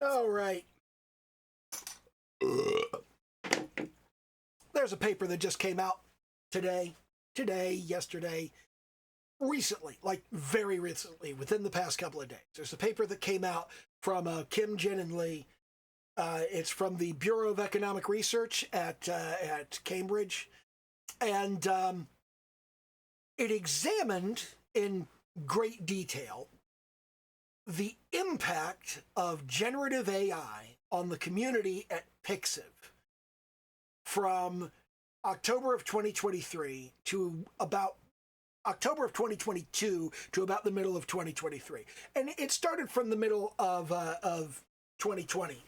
All right. There's a paper that just came out today, yesterday, recently, like very recently, within the past couple of days. There's a paper that came out from Kim, Jin, and Lee. It's from the Bureau of Economic Research at Cambridge, and it examined in great detail the impact of generative AI on the community at Pixiv from October of 2023 to about October of 2022 to about the middle of 2023. And it started from the middle of 2020.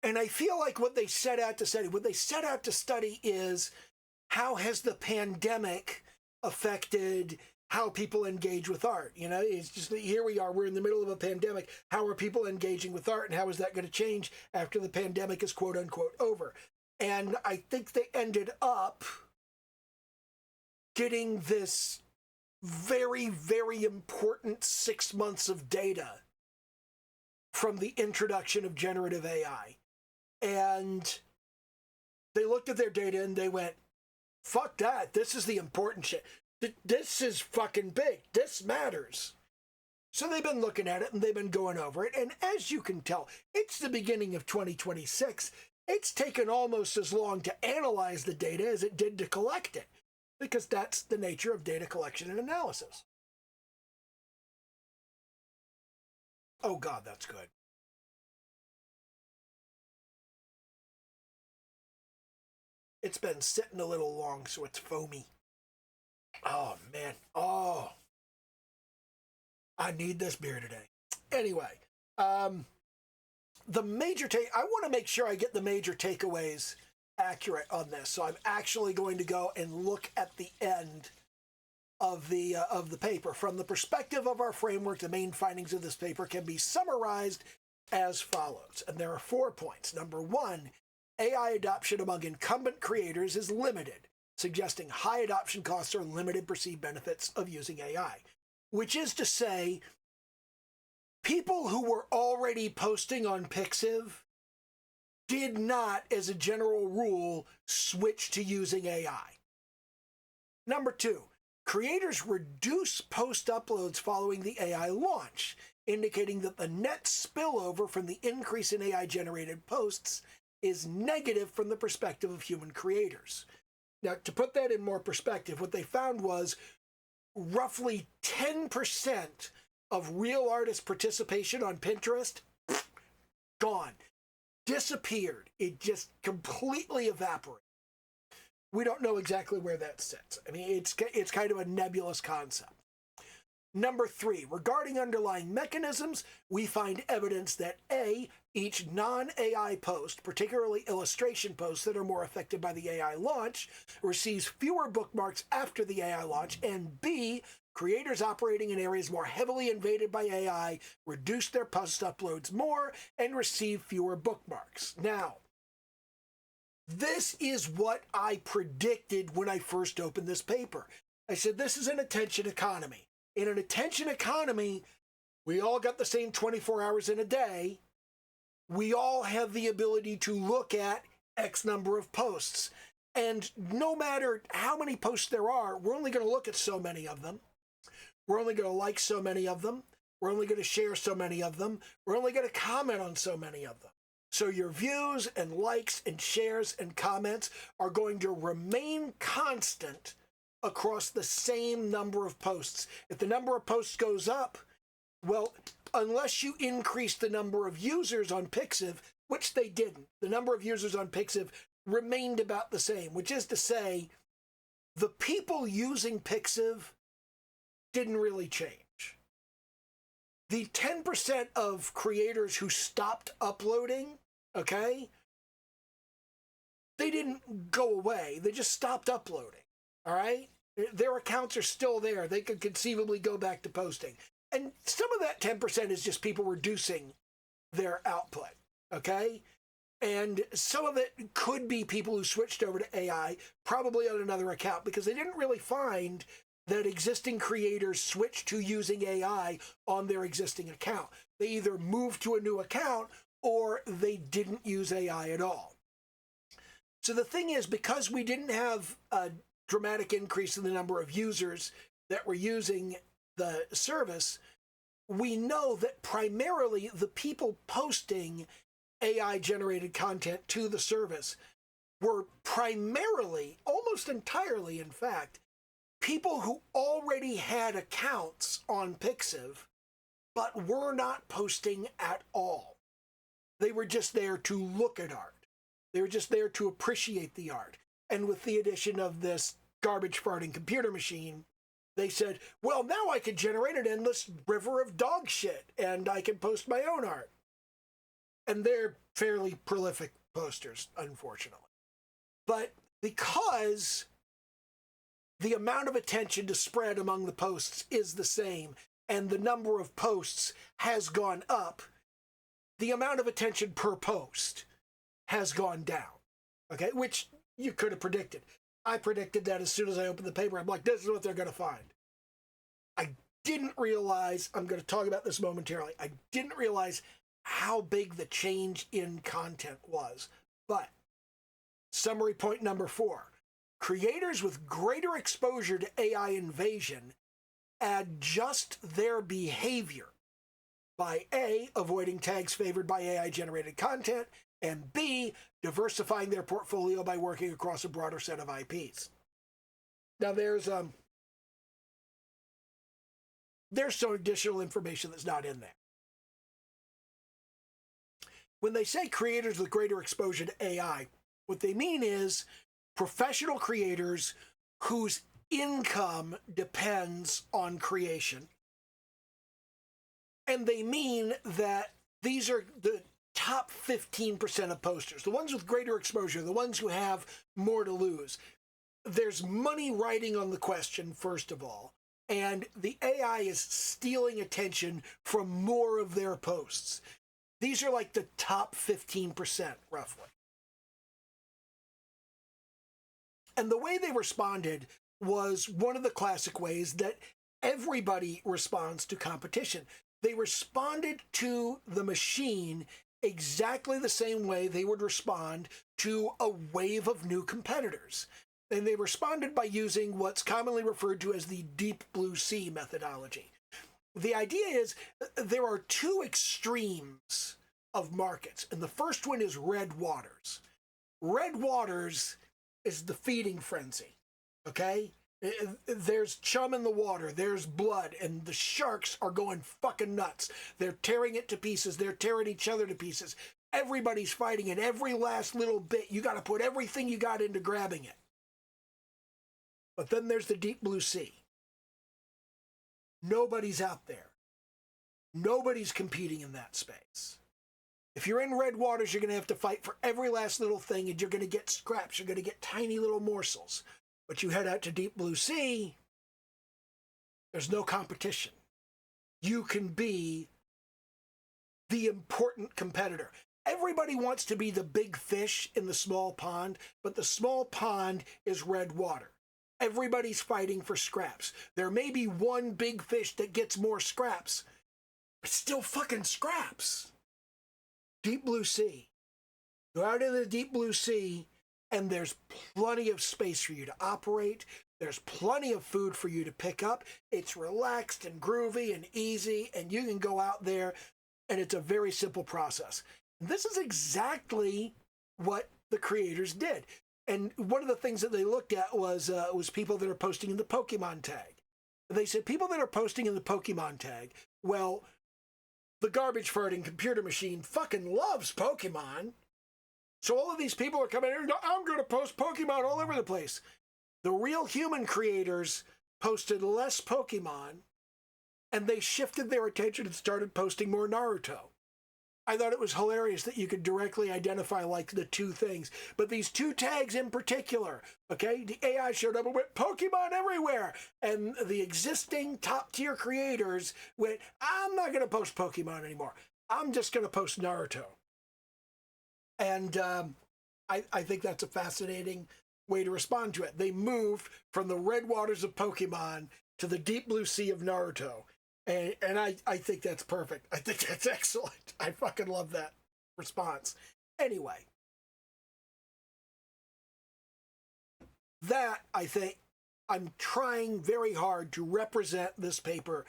And I feel like what they set out to study is how has the pandemic affected how people engage with art. You know, it's just, here we are, we're in the middle of a pandemic. How are people engaging with art, and how is that going to change after the pandemic is quote unquote over? And I think they ended up getting this very, very important 6 months of data from the introduction of generative AI. And they looked at their data and they went, fuck that, this is the important shit. This is fucking big. This matters. So they've been looking at it and they've been going over it. And as you can tell, it's the beginning of 2026. It's taken almost as long to analyze the data as it did to collect it, because that's the nature of data collection and analysis. Oh God, that's good. It's been sitting a little long, so it's foamy. Oh, man. Oh. I need this beer today. Anyway, the major I want to make sure I get the major takeaways accurate on this. So I'm actually going to go and look at the end of the paper. From the perspective of our framework, the main findings of this paper can be summarized as follows. And there are 4 points. Number 1, AI adoption among incumbent creators is limited, suggesting high adoption costs or limited perceived benefits of using AI, which is to say, people who were already posting on Pixiv did not, as a general rule, switch to using AI. Number 2, creators reduce post uploads following the AI launch, indicating that the net spillover from the increase in AI-generated posts is negative from the perspective of human creators. Now, to put that in more perspective, what they found was roughly 10% of real artist participation on Pinterest, gone, disappeared. It just completely evaporated. We don't know exactly where that sits. I mean, it's kind of a nebulous concept. Number 3, regarding underlying mechanisms, we find evidence that A, each non-AI post, particularly illustration posts that are more affected by the AI launch, receives fewer bookmarks after the AI launch, and B, creators operating in areas more heavily invaded by AI reduce their post uploads more and receive fewer bookmarks. Now, this is what I predicted when I first opened this paper. I said, this is an attention economy. In an attention economy, we all got the same 24 hours in a day. We all have the ability to look at X number of posts. And no matter how many posts there are, we're only going to look at so many of them. We're only going to like so many of them. We're only going to share so many of them. We're only going to comment on so many of them. So your views and likes and shares and comments are going to remain constant across the same number of posts. If the number of posts goes up, well, unless you increase the number of users on Pixiv, which they didn't, the number of users on Pixiv remained about the same, which is to say, the people using Pixiv didn't really change. The 10% of creators who stopped uploading, okay, they didn't go away. They just stopped uploading. All right? Their accounts are still there. They could conceivably go back to posting. And some of that 10% is just people reducing their output, okay? And some of it could be people who switched over to AI, probably on another account, because they didn't really find that existing creators switch to using AI on their existing account. They either moved to a new account or they didn't use AI at all. So the thing is, because we didn't have a dramatic increase in the number of users that were using the service, we know that primarily the people posting AI-generated content to the service were primarily, almost entirely in fact, people who already had accounts on Pixiv, but were not posting at all. They were just there to look at art. They were just there to appreciate the art. And with the addition of this garbage farting computer machine, they said, well, now I can generate an endless river of dog shit and I can post my own art. And they're fairly prolific posters, unfortunately. But because the amount of attention to spread among the posts is the same and the number of posts has gone up, the amount of attention per post has gone down, okay? Which you could have predicted. I predicted that as soon as I opened the paper. I'm like, this is what they're going to find. I didn't realize, I'm going to talk about this momentarily, I didn't realize how big the change in content was. But summary point number 4, creators with greater exposure to AI invasion adjust their behavior by A, avoiding tags favored by AI-generated content, and B, diversifying their portfolio by working across a broader set of IPs. Now there's some additional information that's not in there. When they say creators with greater exposure to AI, what they mean is professional creators whose income depends on creation. And they mean that these are the top 15% of posters, the ones with greater exposure, the ones who have more to lose. There's money riding on the question, first of all, and the AI is stealing attention from more of their posts. These are like the top 15%, roughly. And the way they responded was one of the classic ways that everybody responds to competition. They responded to the machine exactly the same way they would respond to a wave of new competitors. And they responded by using what's commonly referred to as the deep blue sea methodology. The idea is there are two extremes of markets, and the first one is red waters. Red waters is the feeding frenzy, okay? There's chum in the water, there's blood, and the sharks are going fucking nuts. They're tearing it to pieces, they're tearing each other to pieces. Everybody's fighting, and every last little bit, you got to put everything you got into grabbing it. But then there's the deep blue sea. Nobody's out there. Nobody's competing in that space. If you're in red waters, you're going to have to fight for every last little thing, and you're going to get scraps. You're going to get tiny little morsels. But you head out to deep blue sea, there's no competition. You can be the important competitor. Everybody wants to be the big fish in the small pond, but the small pond is red water. Everybody's fighting for scraps. There may be one big fish that gets more scraps, but still fucking scraps. Deep blue sea. Go out into the deep blue sea, and there's plenty of space for you to operate. There's plenty of food for you to pick up. It's relaxed and groovy and easy, and you can go out there, and it's a very simple process. This is exactly what the creators did. And one of the things that they looked at was people that are posting in the Pokemon tag. They said people that are posting in the Pokemon tag, well, the garbage farting computer machine fucking loves Pokemon. So all of these people are coming in and go, I'm going to post Pokemon all over the place. The real human creators posted less Pokemon, and they shifted their attention and started posting more Naruto. I thought it was hilarious that you could directly identify like the two things. But these two tags in particular, okay, the AI showed up and went, Pokemon everywhere. And the existing top tier creators went, I'm not going to post Pokemon anymore. I'm just going to post Naruto. And I think that's a fascinating way to respond to it. They moved from the red waters of Pokemon to the deep blue sea of Naruto. And I think that's perfect. I think that's excellent. I fucking love that response. Anyway, that, I think, I'm trying very hard to represent this paper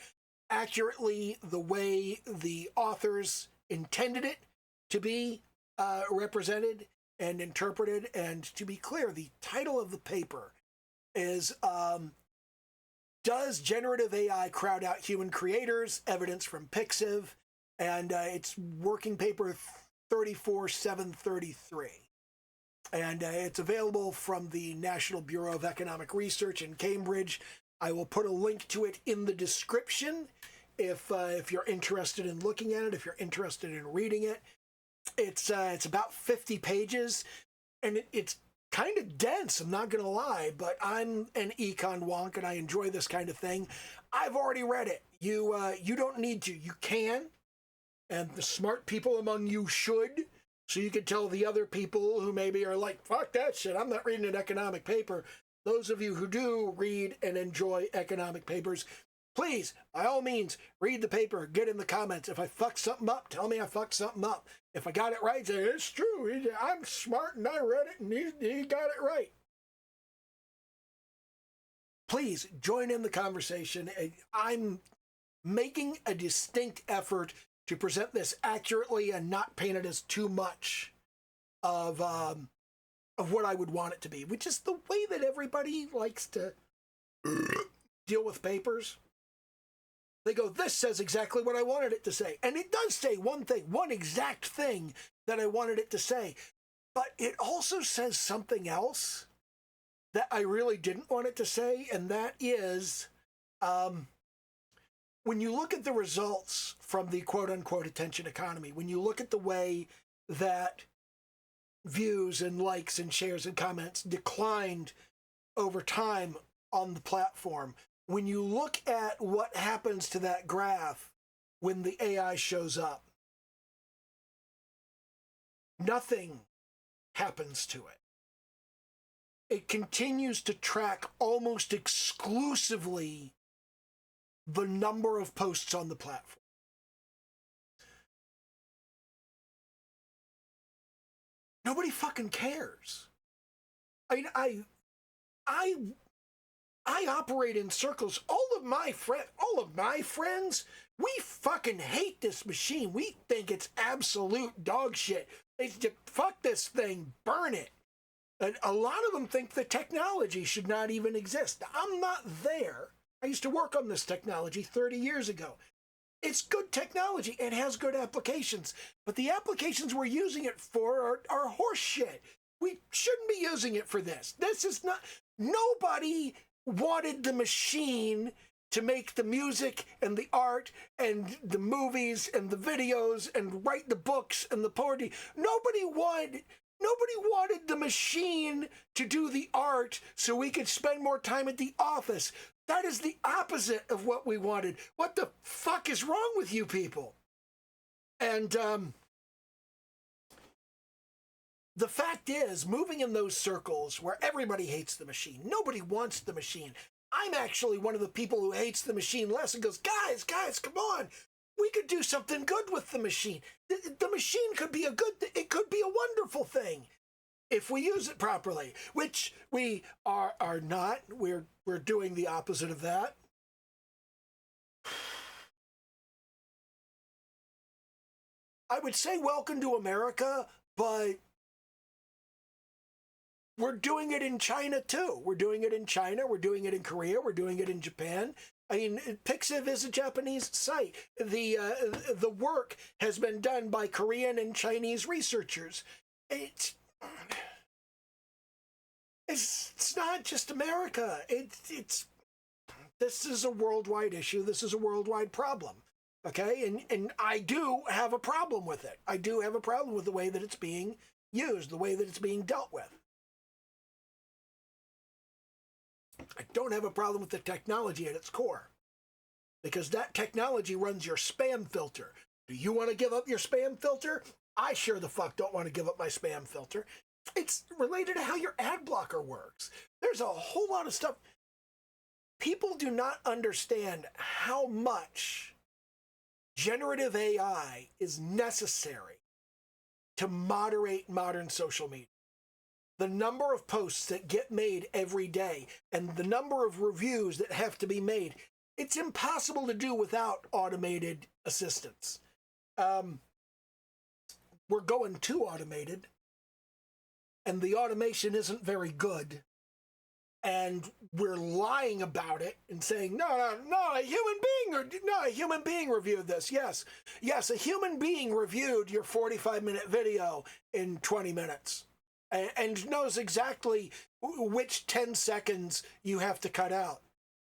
accurately the way the authors intended it to be represented and interpreted. And to be clear, the title of the paper is Does Generative AI Crowd Out Human Creators? Evidence from Pixiv. And it's working paper 34733. And it's available from the National Bureau of Economic Research in Cambridge. I will put a link to it in the description if you're interested in looking at it, if you're interested in reading it. It's about 50 pages, and it's kind of dense, I'm not going to lie, but I'm an econ wonk, and I enjoy this kind of thing. I've already read it. You don't need to. You can, and the smart people among you should, so you can tell the other people who maybe are like, fuck that shit, I'm not reading an economic paper. Those of you who do read and enjoy economic papers, please, by all means, read the paper, get in the comments. If I fuck something up, tell me I fucked something up. If I got it right, say, it's true, I'm smart and I read it and he got it right. Please join in the conversation. I'm making a distinct effort to present this accurately and not paint it as too much of what I would want it to be, which is the way that everybody likes to deal with papers. They go, this says exactly what I wanted it to say. And it does say one thing, one exact thing that I wanted it to say. But it also says something else that I really didn't want it to say, and that is, when you look at the results from the quote-unquote attention economy, when you look at the way that views and likes and shares and comments declined over time on the platform, when you look at what happens to that graph when the AI shows up, nothing happens to it. It continues to track almost exclusively the number of posts on the platform. Nobody fucking cares. I mean, I operate in circles. All of my friends, we fucking hate this machine. We think it's absolute dog shit. Fuck this thing, burn it. And a lot of them think the technology should not even exist. I'm not there. I used to work on this technology 30 years ago. It's good technology. It has good applications. But the applications we're using it for are horse shit. We shouldn't be using it for this. This is not... Nobody wanted the machine to make the music and the art and the movies and the videos and write the books and the poetry. Nobody wanted the machine to do the art so we could spend more time at the office. That is the opposite of what we wanted. What the fuck is wrong with you people? And the fact is, moving in those circles where everybody hates the machine, nobody wants the machine. I'm actually one of the people who hates the machine less and goes, guys, come on. We could do something good with the machine. The machine could be it could be a wonderful thing if we use it properly, which we are not. We're doing the opposite of that. I would say welcome to America, but we're doing it in China too. We're doing it in China. We're doing it in Korea. We're doing it in Japan. I mean, Pixiv is a Japanese site. The work has been done by Korean and Chinese researchers. It's not just America. This is a worldwide issue. This is a worldwide problem. Okay, and I do have a problem with it. I do have a problem with the way that it's being used, the way that it's being dealt with. I don't have a problem with the technology at its core, because that technology runs your spam filter. Do you want to give up your spam filter? I sure the fuck don't want to give up my spam filter. It's related to how your ad blocker works. There's a whole lot of stuff. People do not understand how much generative AI is necessary to moderate modern social media. The number of posts that get made every day and the number of reviews that have to be made, it's impossible to do without automated assistance. We're going too automated, and the automation isn't very good. And we're lying about it and saying, no, a human being reviewed this. Yes, a human being reviewed your 45-minute video in 20 minutes and knows exactly which 10 seconds you have to cut out.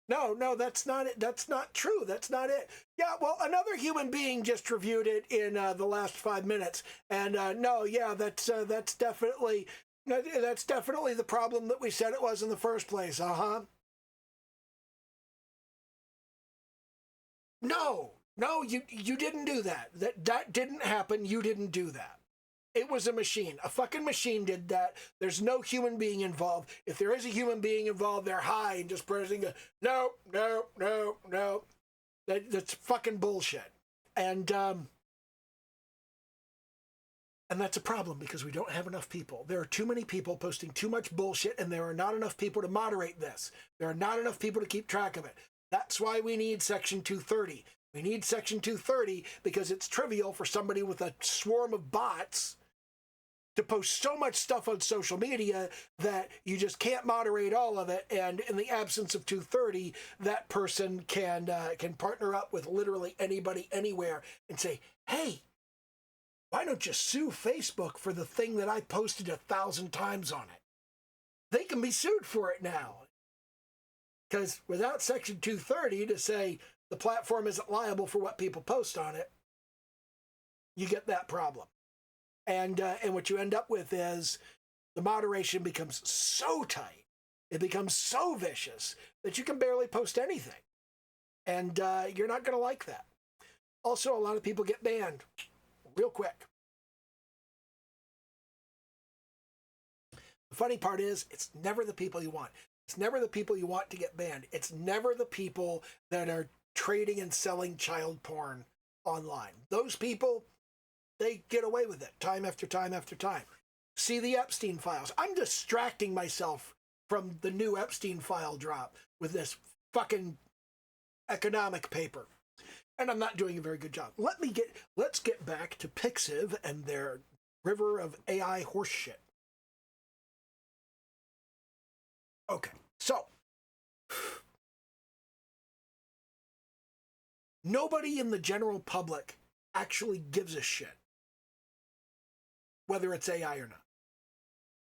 No, that's not it. That's not true. That's not it. Yeah, well, another human being just reviewed it in the last 5 minutes. And that's definitely the problem that we said it was in the first place. No, you didn't do that. That didn't happen. You didn't do that. It was a machine. A fucking machine did that. There's no human being involved. If there is a human being involved, they're high and just pressing no. That's fucking bullshit. And that's a problem because we don't have enough people. There are too many people posting too much bullshit, and there are not enough people to moderate this. There are not enough people to keep track of it. That's why we need Section 230. We need Section 230 because it's trivial for somebody with a swarm of bots to post so much stuff on social media that you just can't moderate all of it. And in the absence of 230, that person can partner up with literally anybody anywhere and say, hey, why don't you sue Facebook for the thing that I posted 1,000 times on it? They can be sued for it now. Because without Section 230 to say the platform isn't liable for what people post on it, you get that problem. And what you end up with is the moderation becomes so tight, it becomes so vicious that you can barely post anything. And you're not going to like that. Also, a lot of people get banned real quick. The funny part is, it's never the people you want. It's never the people you want to get banned. It's never the people that are trading and selling child porn online. Those people, they get away with it time after time after time. See the Epstein files. I'm distracting myself from the new Epstein file drop with this fucking economic paper. And I'm not doing a very good job. Let's get back to Pixiv and their river of AI horseshit. Okay, so nobody in the general public actually gives a shit whether it's AI or not.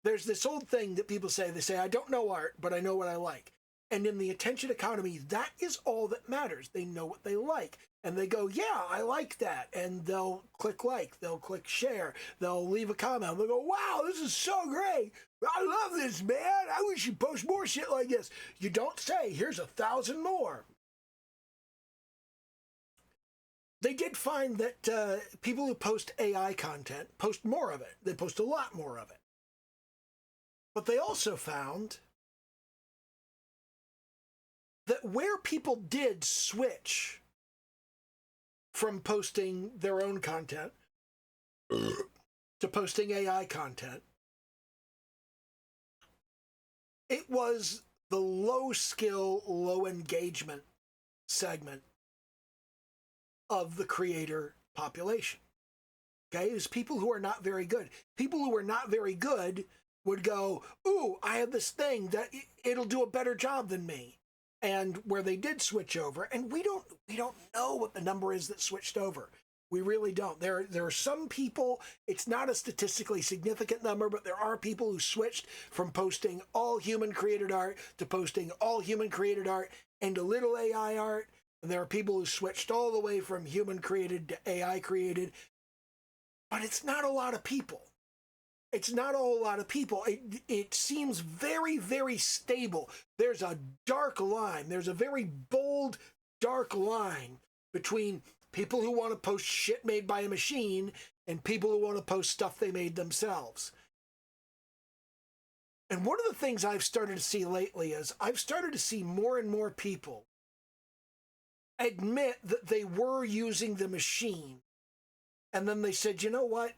There's this old thing that people say, I don't know art, but I know what I like. And in the attention economy, that is all that matters. They know what they like. And they go, yeah, I like that. And they'll click like, they'll click share, they'll leave a comment. They'll go, wow, this is so great. I love this, man. I wish you'd post more shit like this. You don't say, here's 1,000 more. They did find that people who post AI content post more of it. They post a lot more of it. But they also found that where people did switch from posting their own content to posting AI content, it was the low skill, low engagement segment of the creator population. Okay, it was people who are not very good. People who are not very good would go, ooh, I have this thing that it'll do a better job than me. And where they did switch over, and we don't know what the number is that switched over. We really don't. There are some people, it's not a statistically significant number, but there are people who switched from posting all human created art to posting all human created art and a little AI art. And there are people who switched all the way from human created to AI created. But it's not a lot of people. It's not a whole lot of people. It seems very, very stable. There's a dark line. There's a very bold, dark line between people who want to post shit made by a machine and people who want to post stuff they made themselves. And one of the things I've started to see lately is I've started to see more and more people admit that they were using the machine. And then they said, you know what?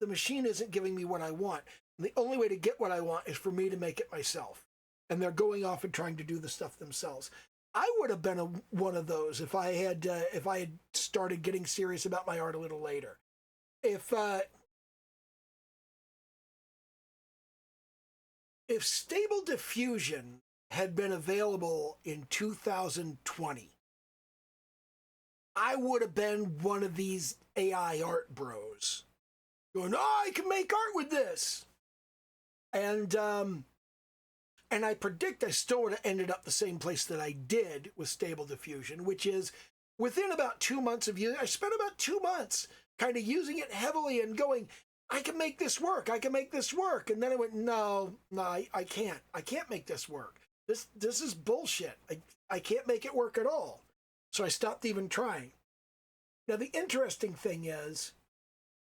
The machine isn't giving me what I want. And the only way to get what I want is for me to make it myself. And they're going off and trying to do the stuff themselves. I would have been one of those if I had started getting serious about my art a little later. If Stable Diffusion had been available in 2020, I would have been one of these AI art bros going, oh, I can make art with this. And I predict I still would have ended up the same place that I did with Stable Diffusion, which is within about 2 months of using, I spent about 2 months kind of using it heavily and going, I can make this work. I can make this work. And then I went, no, I can't. I can't make this work. This is bullshit. I can't make it work at all. So I stopped even trying. Now, the interesting thing is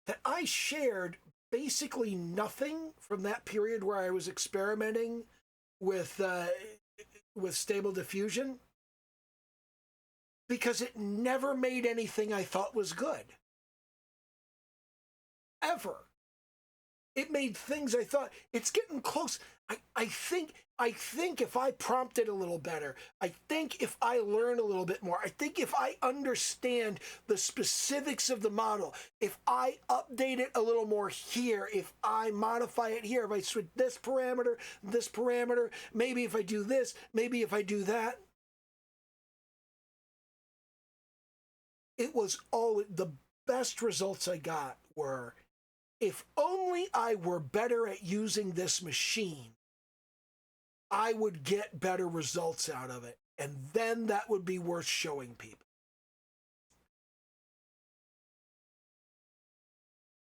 that I shared basically nothing from that period where I was experimenting with Stable Diffusion, because it never made anything I thought was good. Ever. It made things I thought, it's getting close. I think if I prompt it a little better, I think if I learn a little bit more, I think if I understand the specifics of the model, if I update it a little more here, if I modify it here, if I switch this parameter, maybe if I do this, maybe if I do that. It was all, the best results I got were, if only I were better at using this machine, I would get better results out of it. And then that would be worth showing people.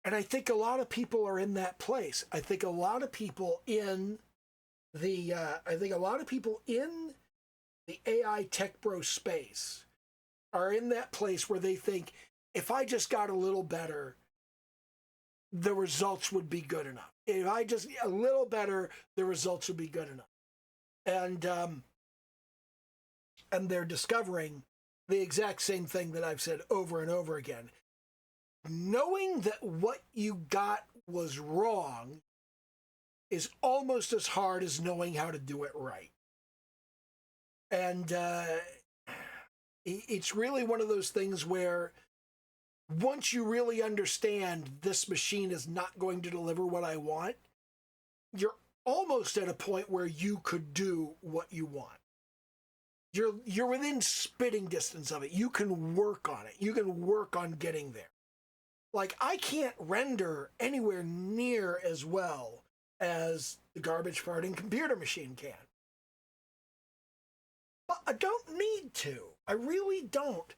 And I think a lot of people are in that place. I think a lot of people in the AI tech bro space are in that place where they think, if I just got a little better, the results would be good enough. If I just a little better, the results would be good enough. And they're discovering the exact same thing that I've said over and over again. Knowing that what you got was wrong is almost as hard as knowing how to do it right. And it's really one of those things where once you really understand this machine is not going to deliver what I want, you're almost at a point where you could do what you want. You're within spitting distance of it. You can work on it. You can work on getting there. Like, I can't render anywhere near as well as the garbage farting computer machine can. But I don't need to. I really don't.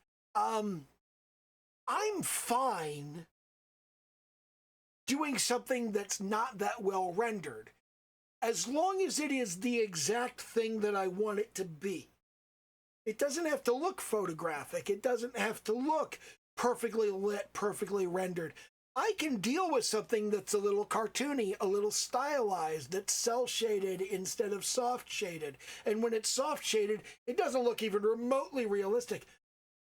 I'm fine doing something that's not that well rendered, as long as it is the exact thing that I want it to be. It doesn't have to look photographic. It doesn't have to look perfectly lit, perfectly rendered. I can deal with something that's a little cartoony, a little stylized, that's cel-shaded instead of soft-shaded. And when it's soft-shaded, it doesn't look even remotely realistic.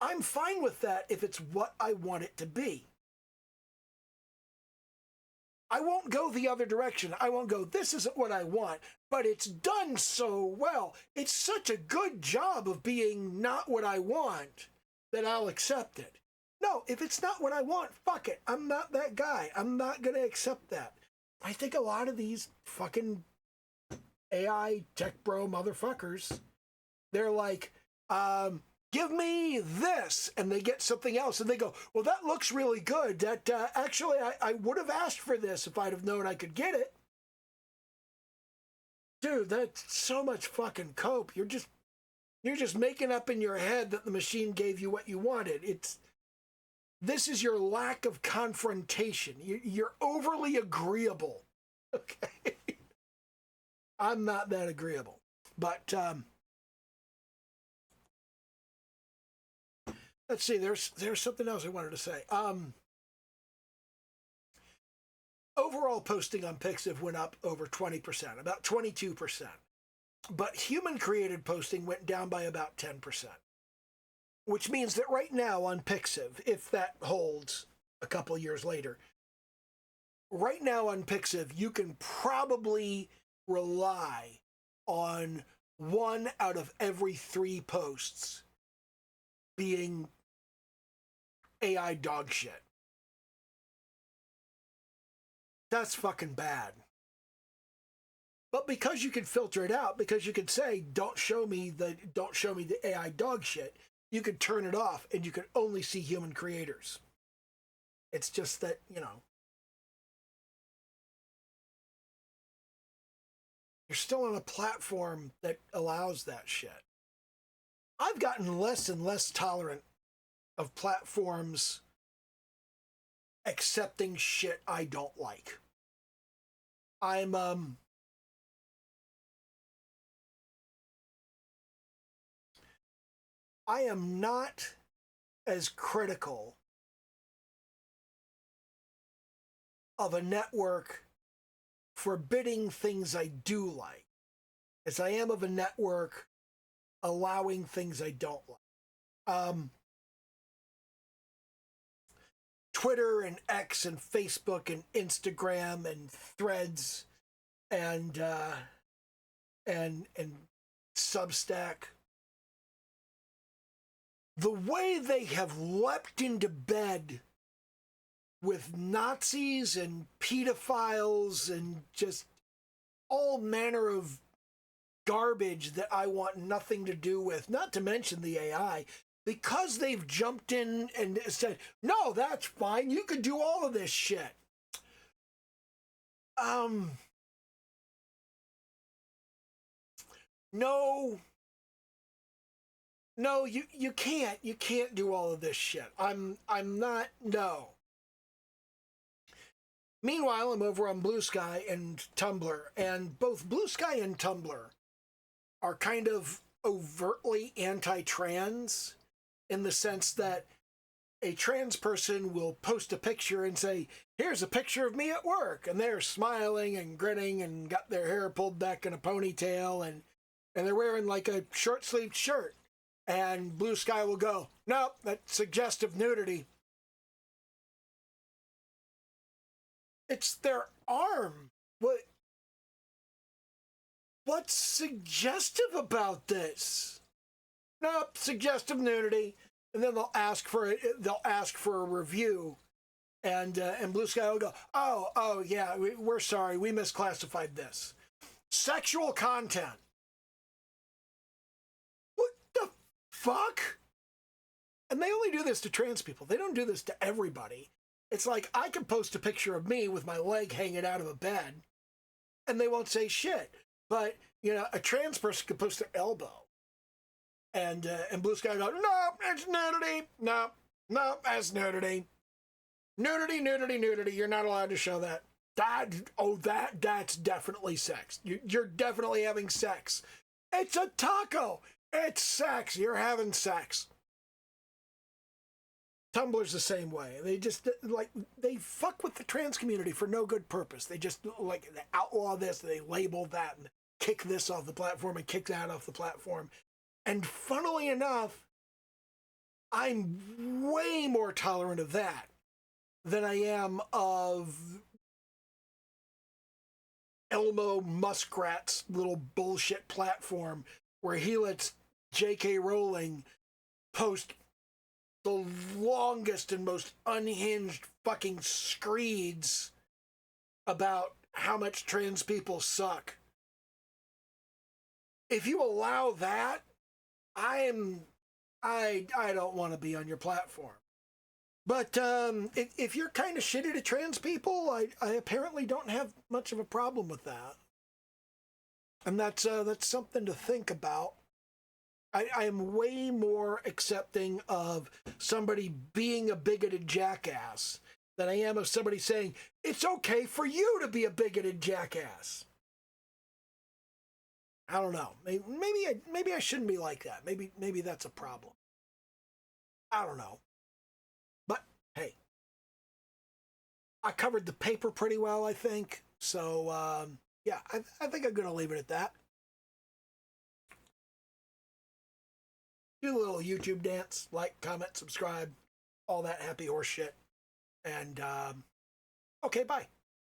I'm fine with that if it's what I want it to be. I won't go the other direction. I won't go, this isn't what I want, but it's done so well. It's such a good job of being not what I want that I'll accept it. No, if it's not what I want, fuck it. I'm not that guy. I'm not going to accept that. I think a lot of these fucking AI tech bro motherfuckers, they're like, give me this, and they get something else, and they go, well, that looks really good. That actually, I would have asked for this if I'd have known I could get it. Dude, that's so much fucking cope. You're just making up in your head that the machine gave you what you wanted. This is your lack of confrontation. You're overly agreeable. Okay, I'm not that agreeable, but let's see. There's something else I wanted to say. overall posting on Pixiv went up over 20%, about 22%. But human-created posting went down by about 10%. Which means that right now on Pixiv, if that holds a couple of years later, right now on Pixiv, you can probably rely on 1 out of every 3 posts being AI dog shit. That's fucking bad. But because you can filter it out, because you can say, don't show me the AI dog shit, you can turn it off and you can only see human creators. It's just that, you know, you're still on a platform that allows that shit. I've gotten less and less tolerant of platforms accepting shit I don't like. I am not as critical of a network forbidding things I do like as I am of a network allowing things I don't like. Twitter and X and Facebook and Instagram and Threads and Substack. The way they have leapt into bed with Nazis and pedophiles and just all manner of garbage that I want nothing to do with, not to mention the AI, because they've jumped in and said, no, that's fine, you could do all of this shit. No, you can't do all of this shit. I'm not, no. Meanwhile, I'm over on Blue Sky and Tumblr, and both Blue Sky and Tumblr are kind of overtly anti-trans in the sense that a trans person will post a picture and say, here's a picture of me at work, and they're smiling and grinning and got their hair pulled back in a ponytail, and they're wearing like a short-sleeved shirt. And Blue Sky will go, nope, that's suggestive nudity. It's their arm. What's suggestive about this? Nope, suggestive nudity. And then they'll ask for a review, and Blue Sky will go, oh yeah, we're sorry, we misclassified this. Sexual content. What the fuck? And they only do this to trans people. They don't do this to everybody. It's like, I can post a picture of me with my leg hanging out of a bed, and they won't say shit. But, you know, a trans person could post their elbow. And Blue Sky goes, no, it's nudity. No, that's nudity. Nudity. You're not allowed to show that. That's definitely sex. You're definitely having sex. It's a taco. It's sex. You're having sex. Tumblr's the same way. They just, like, they fuck with the trans community for no good purpose. They just, like, they outlaw this, they label that, and kick this off the platform and kick that off the platform. And funnily enough, I'm way more tolerant of that than I am of Elmo Muskrat's little bullshit platform where he lets J.K. Rowling post the longest and most unhinged fucking screeds about how much trans people suck. If you allow that, I don't want to be on your platform. But if you're kind of shitty to trans people, I apparently don't have much of a problem with that. And that's something to think about. I am way more accepting of somebody being a bigoted jackass than I am of somebody saying, it's okay for you to be a bigoted jackass. I don't know. Maybe I shouldn't be like that. Maybe that's a problem. I don't know. But hey, I covered the paper pretty well, I think. So, yeah, I think I'm going to leave it at that. Do a little YouTube dance, like, comment, subscribe, all that happy horse shit. And, okay, bye.